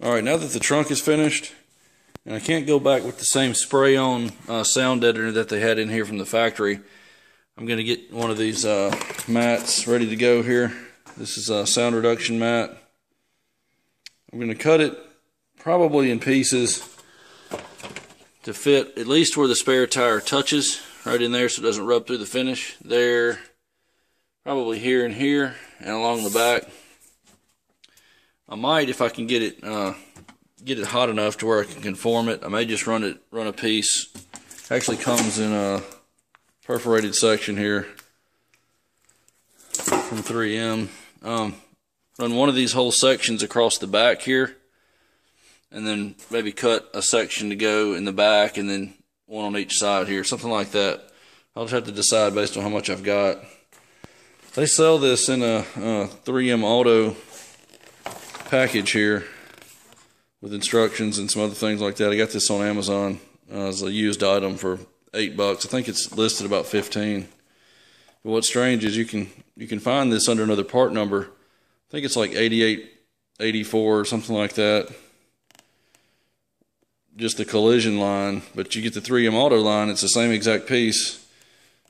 Alright, now that the trunk is finished, and I can't go back with the same spray-on sound deadener that they had in here from the factory, I'm going to get one of these mats ready to go here. This is a sound reduction mat. I'm going to cut it probably in pieces to fit at least where the spare tire touches, right in there so it doesn't rub through the finish. There, probably here and here, and along the back. I might, if I can get it hot enough to where I can conform it, I may just run a piece. It actually comes in a perforated section here from 3M. Run one of these whole sections across the back here, and then maybe cut a section to go in the back, and then one on each side here, something like that. I'll just have to decide based on how much I've got. They sell this in a 3M Auto package here with instructions and some other things like that. I got this on Amazon as a used item for $8. I think it's listed about 15. But what's strange is you can find this under another part number. I think it's like 8884 or something like that. Just the collision line, but you get the 3M Auto line. It's the same exact piece,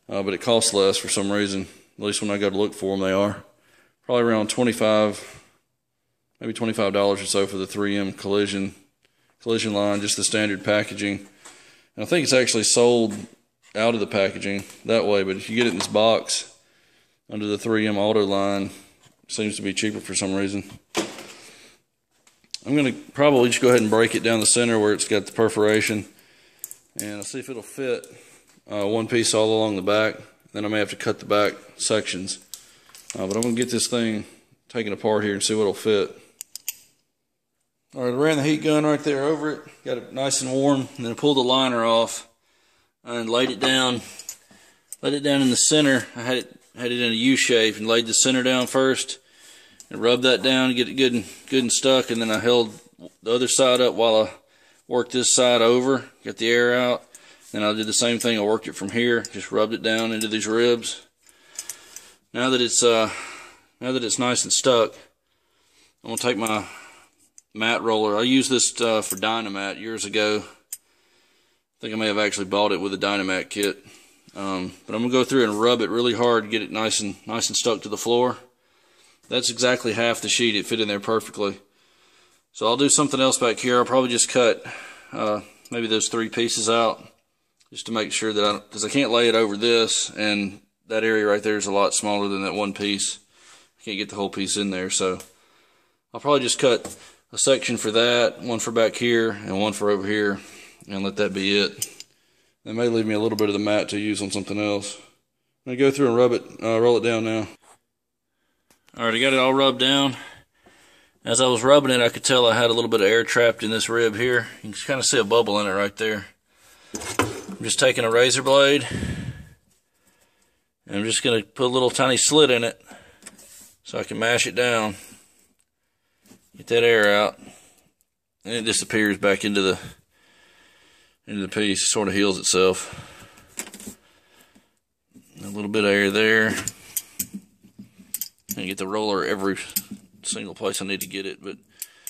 but it costs less for some reason. At least when I go to look for them, they are probably around maybe $25 or so for the 3M collision line, just the standard packaging. And I think it's actually sold out of the packaging that way, but if you get it in this box under the 3M Auto line, it seems to be cheaper for some reason. I'm going to probably just go ahead and break it down the center where it's got the perforation, and I'll see if it'll fit one piece all along the back. Then I may have to cut the back sections. But I'm going to get this thing taken apart here and see what will fit. Alright, I ran the heat gun right there over it, got it nice and warm, and then I pulled the liner off and laid it down in the center. I had it in a U shape and laid the center down first and rubbed that down to get it good and stuck, and then I held the other side up while I worked this side over, got the air out. Then I did the same thing. I worked it from here, just rubbed it down into these ribs. Now that it's nice and stuck, I'm gonna take my mat roller. I used this for Dynamat years ago. I think I may have actually bought it with a Dynamat kit. But I'm gonna go through and rub it really hard to get it nice and stuck to the floor. That's exactly half the sheet. It fit in there perfectly. So I'll do something else back here. I'll probably just cut maybe those 3 pieces out, just to make sure that because I can't lay it over this, and that area right there is a lot smaller than that one piece. I can't get the whole piece in there, so I'll probably just cut a section for that, one for back here, and one for over here, and let that be it. That may leave me a little bit of the mat to use on something else. I'm going to go through and roll it down now. Alright, I got it all rubbed down. As I was rubbing it, I could tell I had a little bit of air trapped in this rib here. You can kind of see a bubble in it right there. I'm just taking a razor blade, and I'm just going to put a little tiny slit in it so I can mash it down, get that air out, and it disappears back into the piece. It sort of heals itself. A little bit of air there. And get the roller every single place I need to get it, but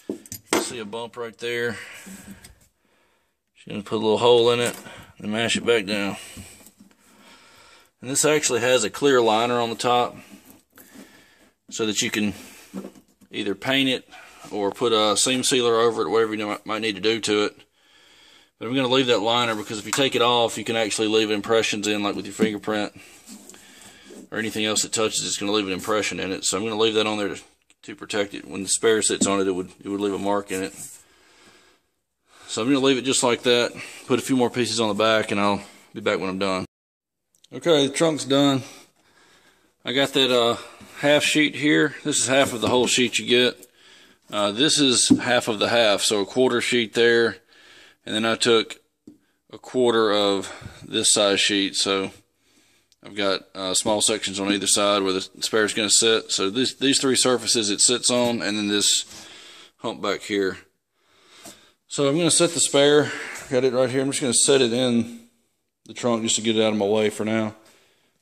you see a bump right there. Just gonna put a little hole in it and mash it back down. And this actually has a clear liner on the top so that you can either paint it or put a seam sealer over it, whatever you might need to do to it. But I'm going to leave that liner because if you take it off, you can actually leave impressions in, like with your fingerprint or anything else that touches it's going to leave an impression in it. So I'm going to leave that on there to protect it. When the spare sits on it, it would leave a mark in it. So I'm going to leave it just like that, put a few more pieces on the back, and I'll be back when I'm done. Okay, the trunk's done. I got that half sheet here. This is half of the whole sheet you get. This is half of the half, so a quarter sheet there, and then I took a quarter of this size sheet, so I've got small sections on either side where the spare is going to sit. So these 3 surfaces it sits on, and then this hump back here. So I'm going to set the spare. Got it right here. I'm just going to set it in the trunk just to get it out of my way for now.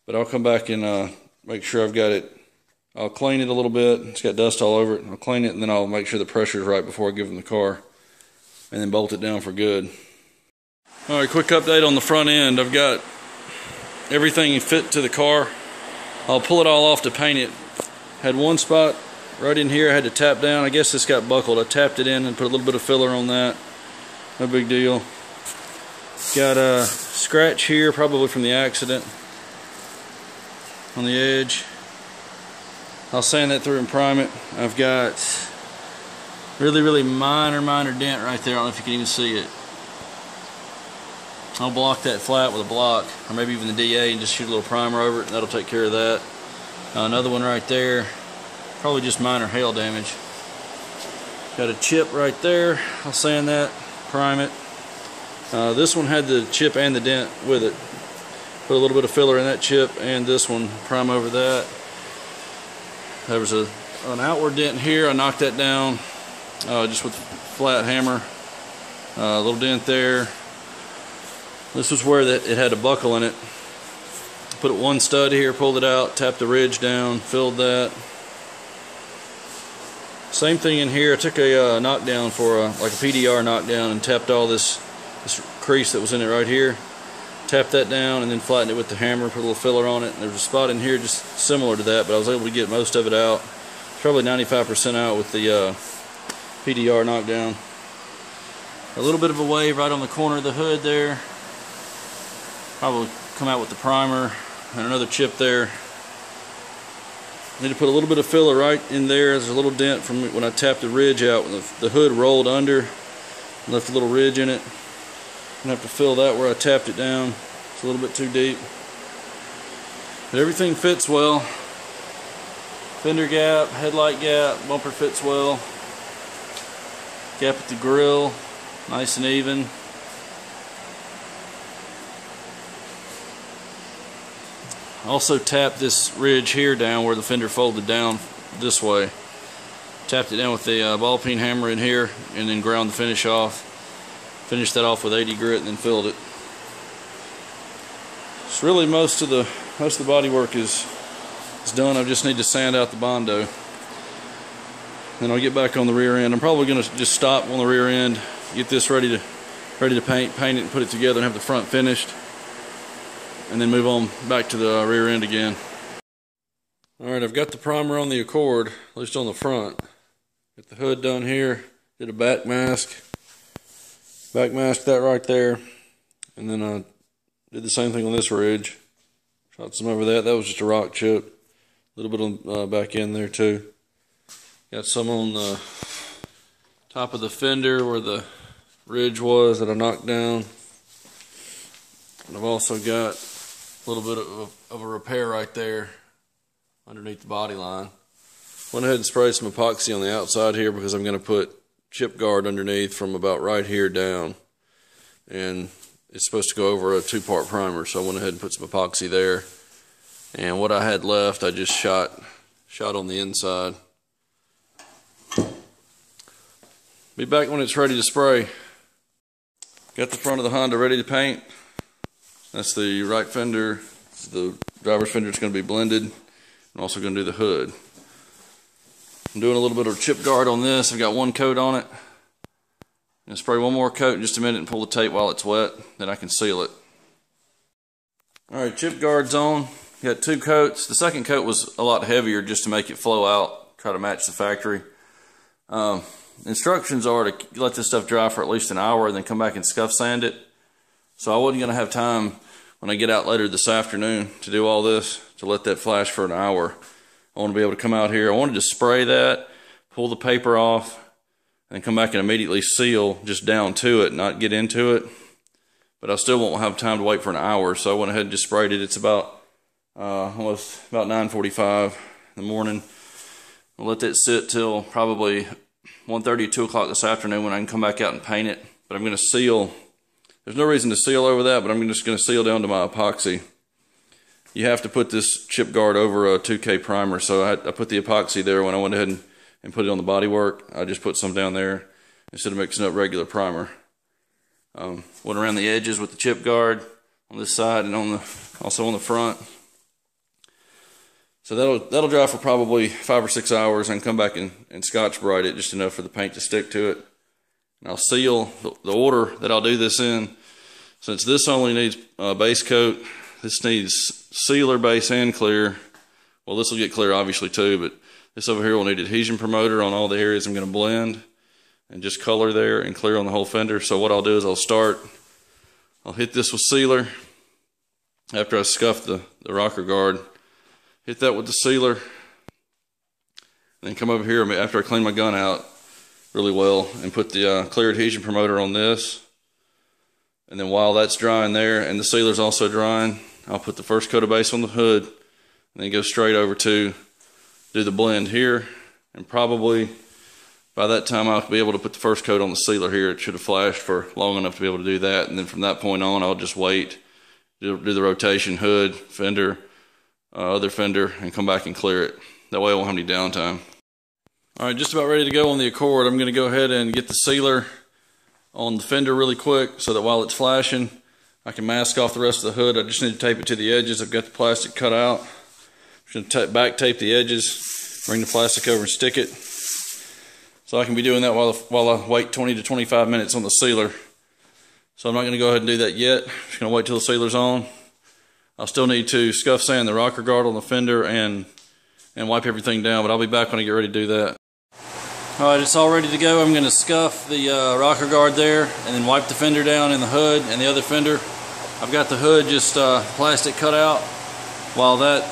But I'll come back and make sure I've got it I'll clean it a little bit. It's got dust all over it. I'll clean it, and then I'll make sure the pressure is right before I give them the car, and then bolt it down for good. All right, quick update on the front end. I've got everything fit to the car. I'll pull it all off to paint it. Had one spot right in here I had to tap down. I guess this got buckled. I tapped it in and put a little bit of filler on that. No big deal. Got a scratch here, probably from the accident on the edge. I'll sand that through and prime it. I've got really minor dent right there. I don't know if you can even see it. I'll block that flat with a block, or maybe even the DA, and just shoot a little primer over it, and that'll take care of that. Another one right there, probably just minor hail damage. Got a chip right there. I'll sand that, prime it. This one had the chip and the dent with it. Put a little bit of filler in that chip and this one, prime over that. There was an outward dent here. I knocked that down just with a flat hammer. A little dent there. This was where it had a buckle in it. Put one stud here, pulled it out, tapped the ridge down, filled that. Same thing in here. I took a knockdown for like a PDR knockdown and tapped all this crease that was in it right here. Tapped that down and then flattened it with the hammer, put a little filler on it. And there's a spot in here just similar to that, but I was able to get most of it out. Probably 95% out with the PDR knockdown. A little bit of a wave right on the corner of the hood there. Probably come out with the primer and another chip there. Need to put a little bit of filler right in there. There's a little dent from when I tapped the ridge out. When the hood rolled under, left a little ridge in it. I'm gonna have to fill that where I tapped it down. It's a little bit too deep. But everything fits well. Fender gap, headlight gap, bumper fits well. Gap at the grill, nice and even. Also tapped this ridge here down where the fender folded down this way. Tapped it down with the ball peen hammer in here and then ground the finish off. Finished that off with 80 grit and then filled it. So really most of the body work is done. I just need to sand out the Bondo. Then I'll get back on the rear end. I'm probably going to just stop on the rear end, get this ready to paint it and put it together and have the front finished, and then move on back to the rear end again. Alright, I've got the primer on the Accord, at least on the front. Got the hood done here, did a back mask that right there, and then I did the same thing on this ridge. Shot some over that. That was just a rock chip. A little bit on back end there too. Got some on the top of the fender where the ridge was that I knocked down. And I've also got a little bit of a repair right there underneath the body line. Went ahead and sprayed some epoxy on the outside here because I'm going to put chip guard underneath from about right here down, and it's supposed to go over a 2-part primer, so I went ahead and put some epoxy there, and what I had left I just shot on the inside. Be back when it's ready to spray. Got the front of the Honda ready to paint. That's the right fender. The driver's fender is going to be blended. I'm also going to do the hood. I'm doing a little bit of chip guard on this. I've got one coat on it. I'm going to spray one more coat in just a minute and pull the tape while it's wet. Then I can seal it. Alright, chip guard's on. Got 2 coats. The second coat was a lot heavier just to make it flow out. Try to match the factory. Instructions are to let this stuff dry for at least an hour and then come back and scuff sand it. So I wasn't going to have time when I get out later this afternoon to do all this, to let that flash for an hour. I want to be able to come out here. I wanted to spray that, pull the paper off, and come back and immediately seal just down to it, not get into it. But I still won't have time to wait for an hour, so I went ahead and just sprayed it. It's about almost about 9:45 in the morning. I'll let that sit till probably 1:30 or 2 o'clock this afternoon when I can come back out and paint it. But I'm going to seal. There's no reason to seal over that, but I'm just going to seal down to my epoxy. You have to put this chip guard over a 2K primer, so I put the epoxy there when I went ahead and put it on the bodywork. I just put some down there instead of mixing up regular primer. Went around the edges with the chip guard on this side and also on the front. So that'll dry for probably 5 or 6 hours, and come back and Scotch Brite it just enough for the paint to stick to it. And I'll seal the order that I'll do this in. Since this only needs base coat, this needs sealer, base, and clear. Well, this will get clear obviously too, but this over here will need adhesion promoter on all the areas I'm going to blend, and just color there and clear on the whole fender. So what I'll do is I'll hit this with sealer after I scuff the rocker guard. Hit that with the sealer, and then come over here after I clean my gun out really well and put the clear adhesion promoter on this. And then while that's drying there and the sealer's also drying, I'll put the first coat of base on the hood and then go straight over to do the blend here. And probably by that time I'll be able to put the first coat on the sealer here. It should have flashed for long enough to be able to do that. And then from that point on, I'll just wait, do the rotation, hood, fender, other fender, and come back and clear it. That way I won't have any downtime. All right, just about ready to go on the Accord. I'm going to go ahead and get the sealer on the fender really quick so that while it's flashing, I can mask off the rest of the hood. I just need to tape it to the edges. I've got the plastic cut out. I'm just going to back tape the edges, bring the plastic over and stick it. So I can be doing that while I wait 20 to 25 minutes on the sealer. So I'm not going to go ahead and do that yet. I'm just going to wait till the sealer's on. I'll still need to scuff sand the rocker guard on the fender and wipe everything down, but I'll be back when I get ready to do that. Alright, it's all ready to go. I'm going to scuff the rocker guard there and then wipe the fender down in the hood and the other fender. I've got the hood just plastic cut out. While that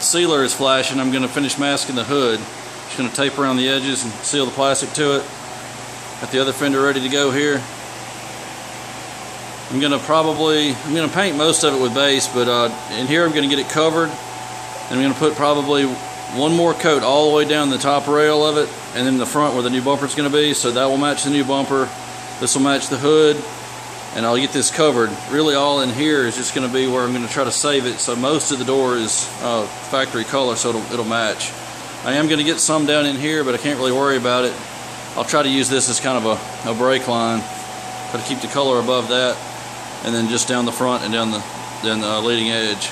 sealer is flashing, I'm going to finish masking the hood. Just going to tape around the edges and seal the plastic to it. Got the other fender ready to go here. I'm going to paint most of it with base, but in here I'm going to get it covered. And I'm going to put probably one more coat all the way down the top rail of it, and then the front where the new bumper is going to be. So that will match the new bumper. This will match the hood, and I'll get this covered. Really all in here is just going to be where I'm going to try to save it. So most of the door is factory color, so it'll match. I am going to get some down in here, but I can't really worry about it. I'll try to use this as kind of a brake line. Try to keep the color above that, and then just down the front and down the leading edge.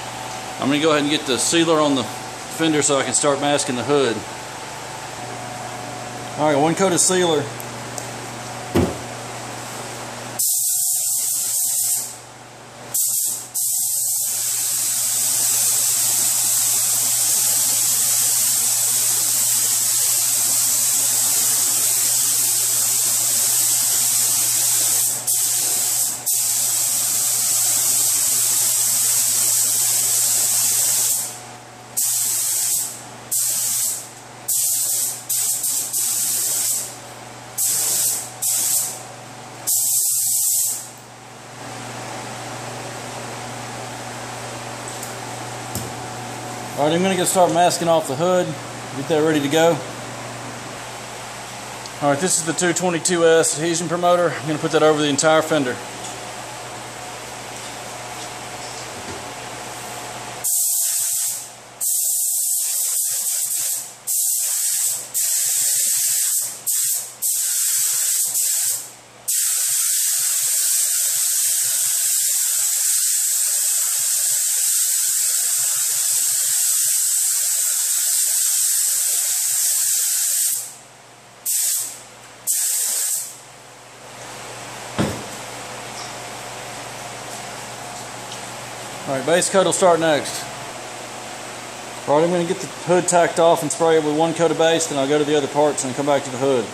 I'm going to go ahead and get the sealer on the fender so I can start masking the hood. Alright, one coat of sealer. Alright, I'm going to start masking off the hood, get that ready to go. Alright, this is the 222S adhesion promoter. I'm going to put that over the entire fender. Alright, base coat will start next. Alright, I'm going to get the hood tacked off and spray it with one coat of base, then I'll go to the other parts and come back to the hood.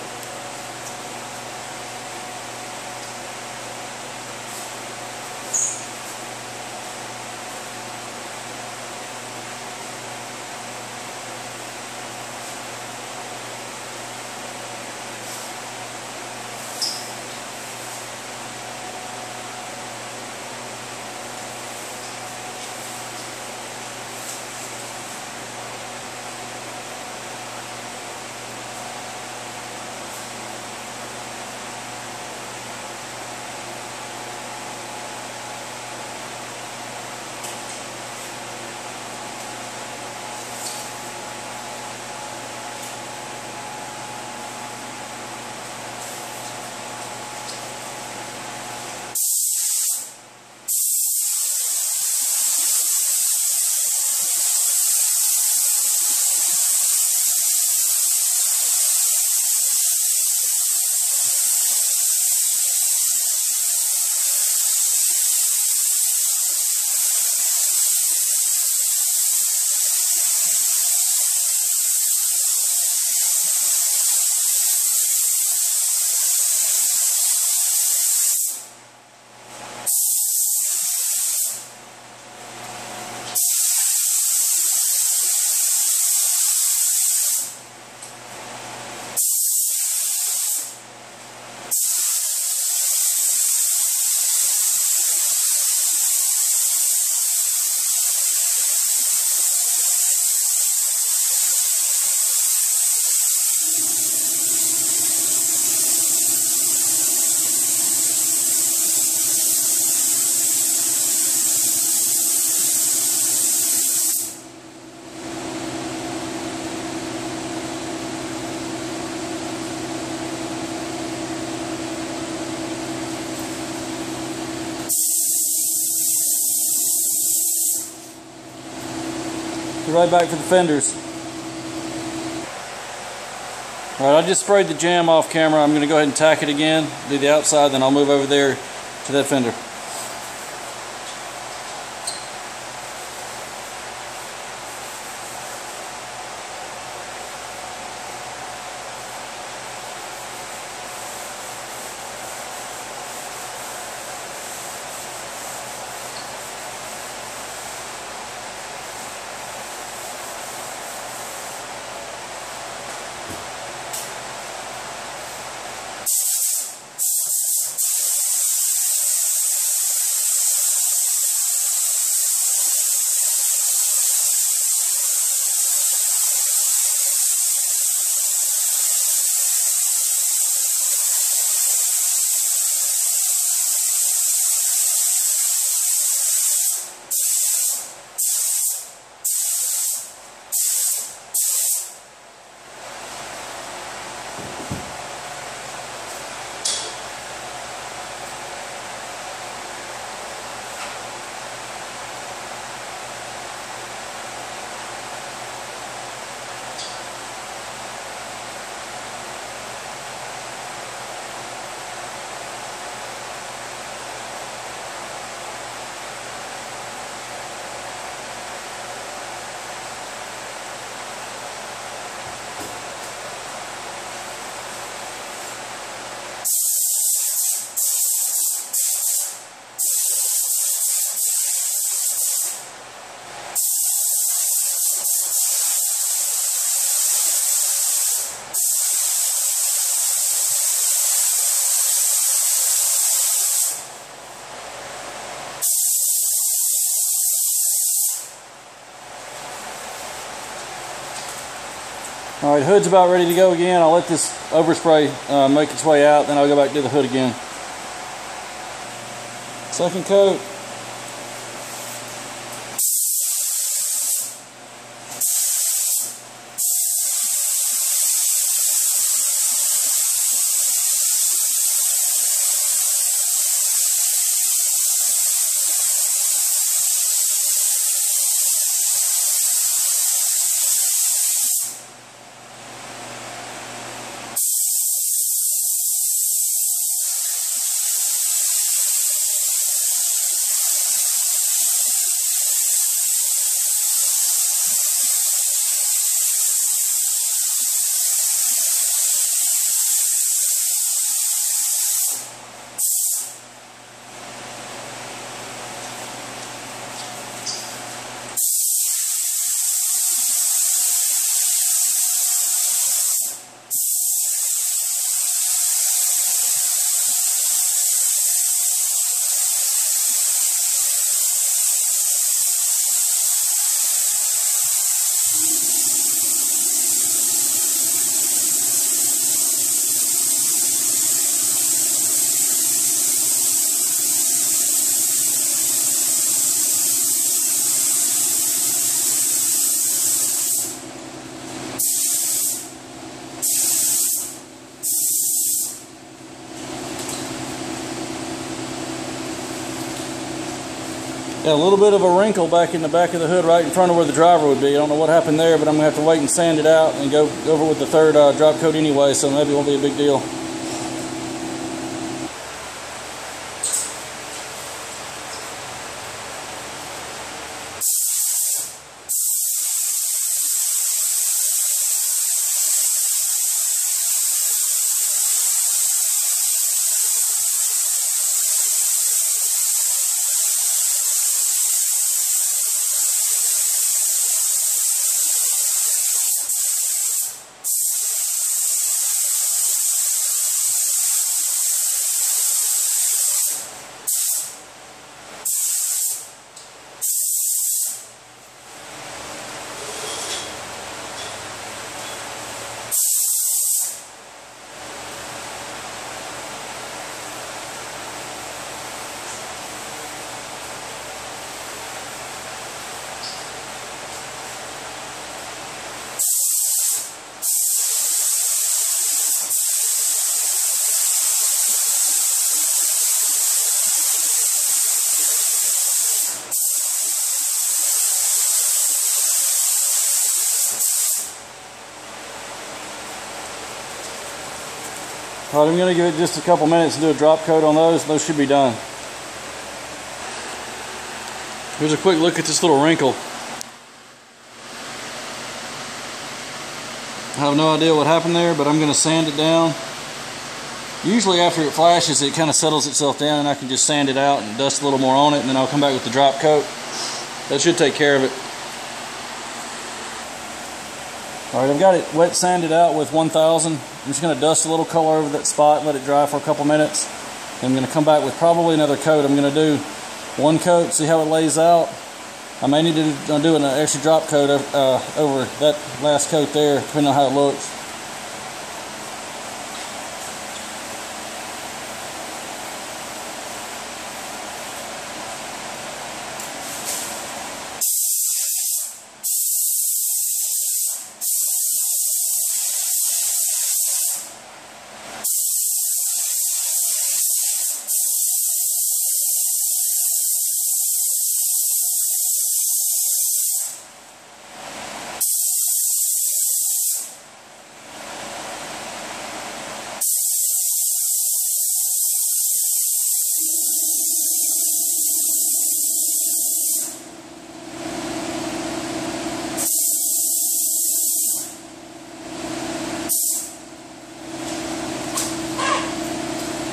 Be right back for the fenders. Alright, I just sprayed the jam off camera. I'm going to go ahead and tack it again, do the outside, then I'll move over there to that fender. Alright, hood's about ready to go again. I'll let this overspray make its way out, then I'll go back to the hood again. Second coat. Got a little bit of a wrinkle back in the back of the hood right in front of where the driver would be. I don't know what happened there, but I'm going to have to wait and sand it out and go over with the third drop coat anyway, so maybe it won't be a big deal. Alright, I'm going to give it just a couple minutes to do a drop coat on those. Those should be done. Here's a quick look at this little wrinkle. I have no idea what happened there, but I'm going to sand it down. Usually after it flashes, it kind of settles itself down and I can just sand it out and dust a little more on it, and then I'll come back with the drop coat. That should take care of it. Alright, I've got it wet sanded out with 1000. I'm just going to dust a little color over that spot, let it dry for a couple minutes. I'm going to come back with probably another coat. I'm going to do one coat, see how it lays out. I may need to do an extra drop coat over that last coat there, depending on how it looks.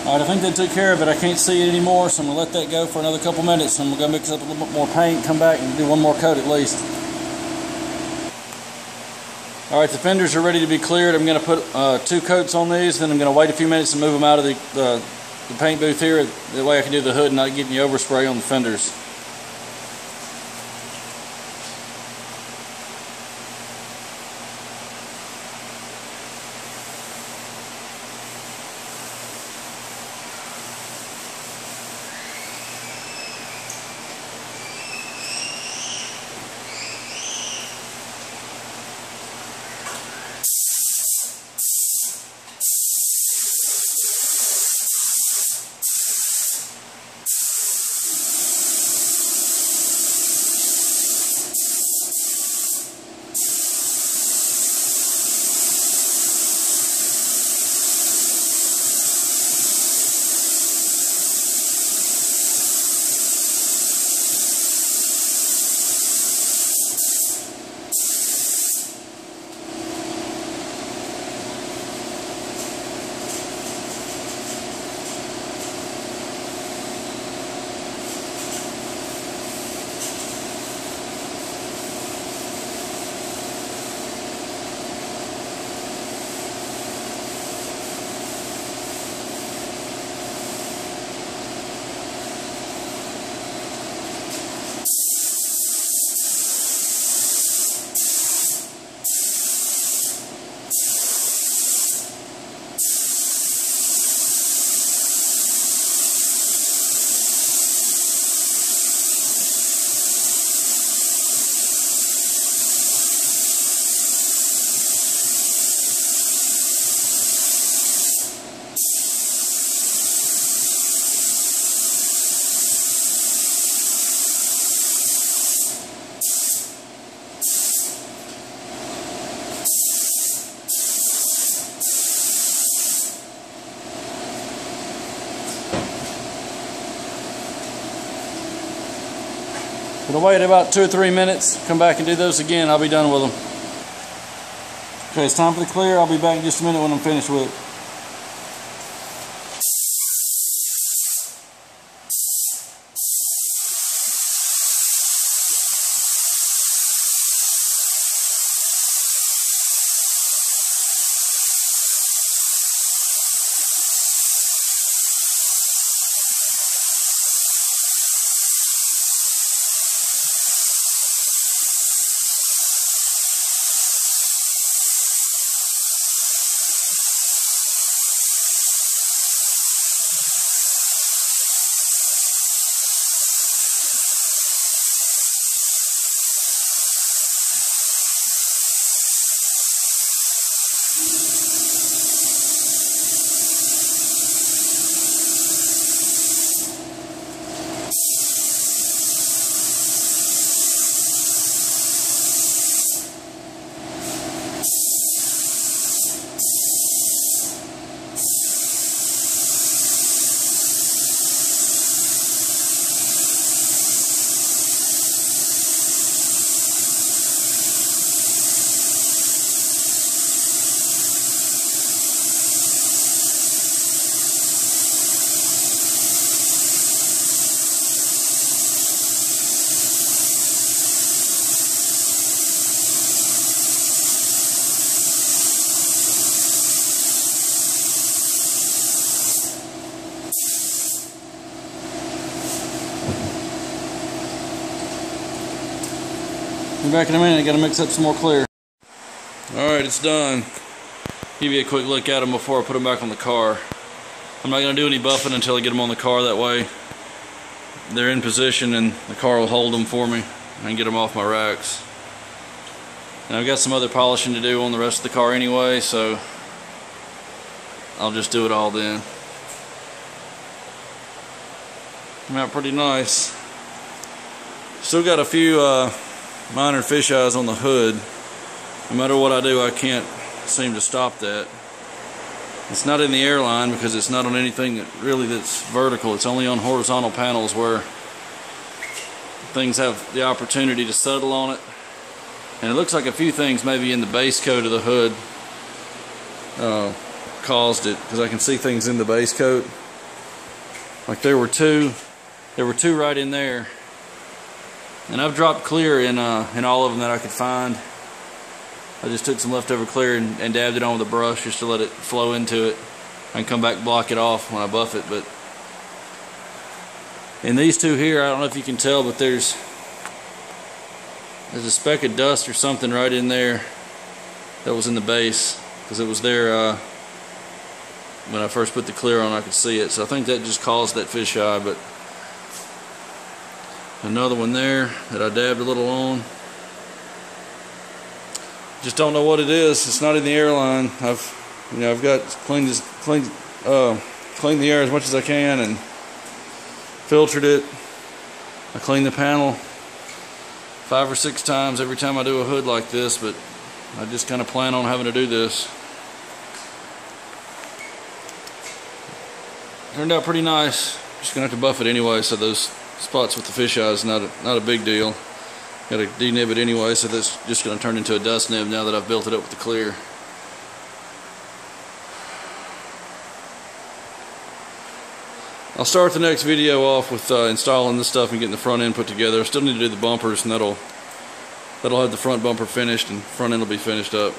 Alright, I think they took care of it. I can't see it anymore, so I'm going to let that go for another couple minutes. I'm going to mix up a little bit more paint, come back and do one more coat at least. Alright, the fenders are ready to be cleared. I'm going to put 2 coats on these, then I'm going to wait a few minutes and move them out of the paint booth here. That way I can do the hood and not get any overspray on the fenders. We'll wait about 2 or 3 minutes, come back and do those again. I'll be done with them. Okay, it's time for the clear. I'll be back in just a minute when I'm finished with it. Be back in a minute. I gotta mix up some more clear. Alright, it's done. Give you a quick look at them before I put them back on the car. I'm not gonna do any buffing until I get them on the car. That way they're in position and the car will hold them for me. I can get them off my racks. And I've got some other polishing to do on the rest of the car anyway, so I'll just do it all then. Came out pretty nice. Still got a few minor fish eyes on the hood. No matter what I do, I can't seem to stop that. It's not in the airline because it's not on anything that's vertical. It's only on horizontal panels where things have the opportunity to settle on it. And it looks like a few things maybe in the base coat of the hood caused it, because I can see things in the base coat. Like there were two right in there. And I've dropped clear in all of them that I could find. I just took some leftover clear and dabbed it on with a brush just to let it flow into it. I can come back and block it off when I buff it. But in these two here, I don't know if you can tell, but there's a speck of dust or something right in there that was in the base, because it was there when I first put the clear on. I could see it, so I think that just caused that fish eye. But another one there that I dabbed a little on. Just don't know what it is. It's not in the airline. I've got cleaned the air as much as I can and filtered it. I clean the panel 5 or 6 times every time I do a hood like this, but I just kind of plan on having to do this. Turned out pretty nice. Just gonna have to buff it anyway, so those spots with the fish eye is not a big deal. Got to denib it anyway, so that's just going to turn into a dust nib now that I've built it up with the clear. I'll start the next video off with installing this stuff and getting the front end put together. I still need to do the bumpers, and that'll have the front bumper finished and front end will be finished up.